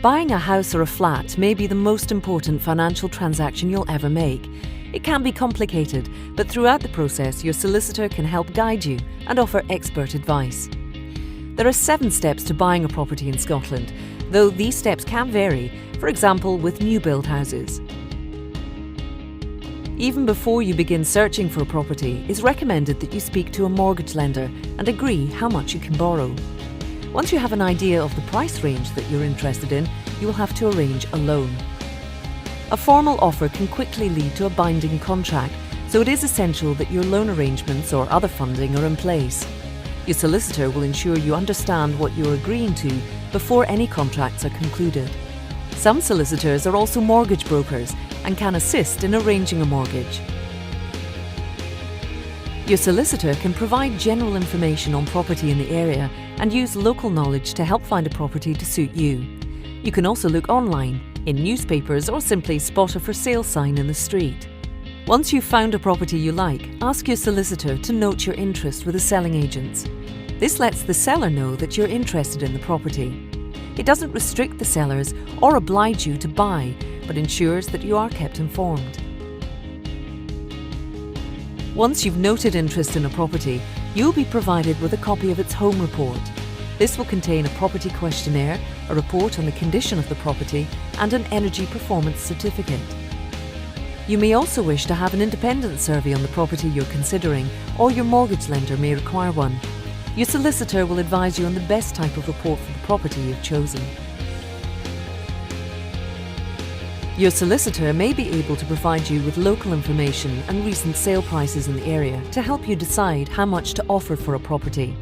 Buying a house or a flat may be the most important financial transaction you'll ever make. It can be complicated, but throughout the process, your solicitor can help guide you and offer expert advice. There are 7 steps to buying a property in Scotland, though these steps can vary, for example with new build houses. Even before you begin searching for a property, it's recommended that you speak to a mortgage lender and agree how much you can borrow. Once you have an idea of the price range that you're interested in, you will have to arrange a loan. A formal offer can quickly lead to a binding contract, so it is essential that your loan arrangements or other funding are in place. Your solicitor will ensure you understand what you're agreeing to before any contracts are concluded. Some solicitors are also mortgage brokers and can assist in arranging a mortgage. Your solicitor can provide general information on property in the area and use local knowledge to help find a property to suit you. You can also look online, in newspapers, or simply spot a for sale sign in the street. Once you've found a property you like, ask your solicitor to note your interest with the selling agents. This lets the seller know that you're interested in the property. It doesn't restrict the sellers or oblige you to buy, but ensures that you are kept informed. Once you've noted interest in a property, you'll be provided with a copy of its home report. This will contain a property questionnaire, a report on the condition of the property, and an energy performance certificate. You may also wish to have an independent survey on the property you're considering, or your mortgage lender may require one. Your solicitor will advise you on the best type of report for the property you've chosen. Your solicitor may be able to provide you with local information and recent sale prices in the area to help you decide how much to offer for a property.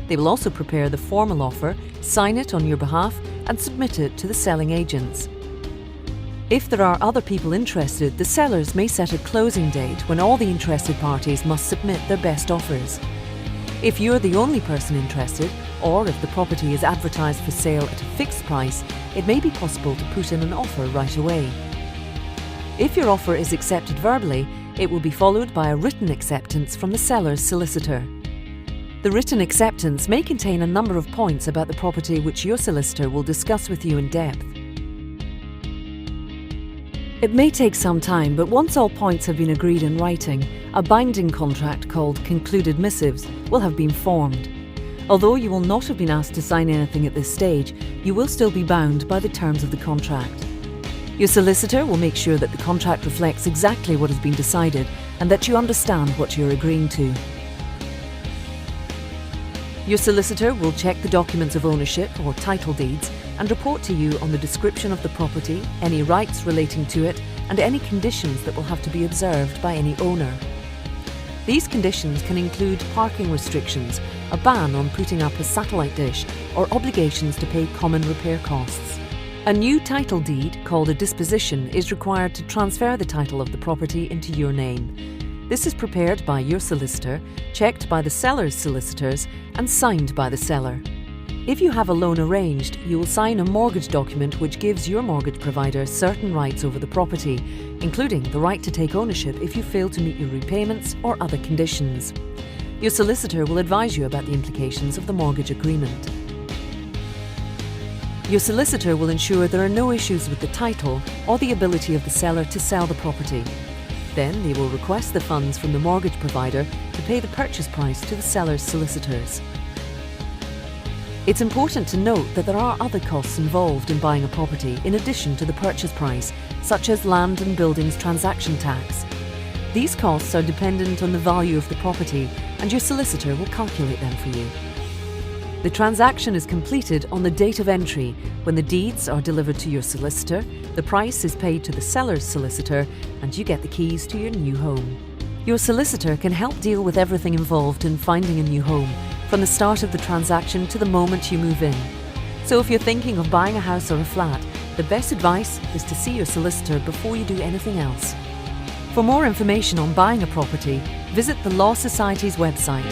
They will also prepare the formal offer, sign it on your behalf, and submit it to the selling agents. If there are other people interested, the sellers may set a closing date when all the interested parties must submit their best offers. If you're the only person interested, or if the property is advertised for sale at a fixed price, it may be possible to put in an offer right away. If your offer is accepted verbally, it will be followed by a written acceptance from the seller's solicitor. The written acceptance may contain a number of points about the property which your solicitor will discuss with you in depth. It may take some time, but once all points have been agreed in writing, a binding contract called concluded missives will have been formed. Although you will not have been asked to sign anything at this stage, you will still be bound by the terms of the contract. Your solicitor will make sure that the contract reflects exactly what has been decided and that you understand what you're agreeing to. Your solicitor will check the documents of ownership or title deeds and report to you on the description of the property, any rights relating to it, and any conditions that will have to be observed by any owner. These conditions can include parking restrictions, a ban on putting up a satellite dish, or obligations to pay common repair costs. A new title deed, called a disposition, is required to transfer the title of the property into your name. This is prepared by your solicitor, checked by the seller's solicitors, and signed by the seller. If you have a loan arranged, you will sign a mortgage document which gives your mortgage provider certain rights over the property, including the right to take ownership if you fail to meet your repayments or other conditions. Your solicitor will advise you about the implications of the mortgage agreement. Your solicitor will ensure there are no issues with the title or the ability of the seller to sell the property. Then they will request the funds from the mortgage provider to pay the purchase price to the seller's solicitors. It's important to note that there are other costs involved in buying a property in addition to the purchase price, such as land and buildings transaction tax. These costs are dependent on the value of the property, and your solicitor will calculate them for you. The transaction is completed on the date of entry, when the deeds are delivered to your solicitor, the price is paid to the seller's solicitor, and you get the keys to your new home. Your solicitor can help deal with everything involved in finding a new home, from the start of the transaction to the moment you move in. So if you're thinking of buying a house or a flat, the best advice is to see your solicitor before you do anything else. For more information on buying a property, visit the Law Society's website.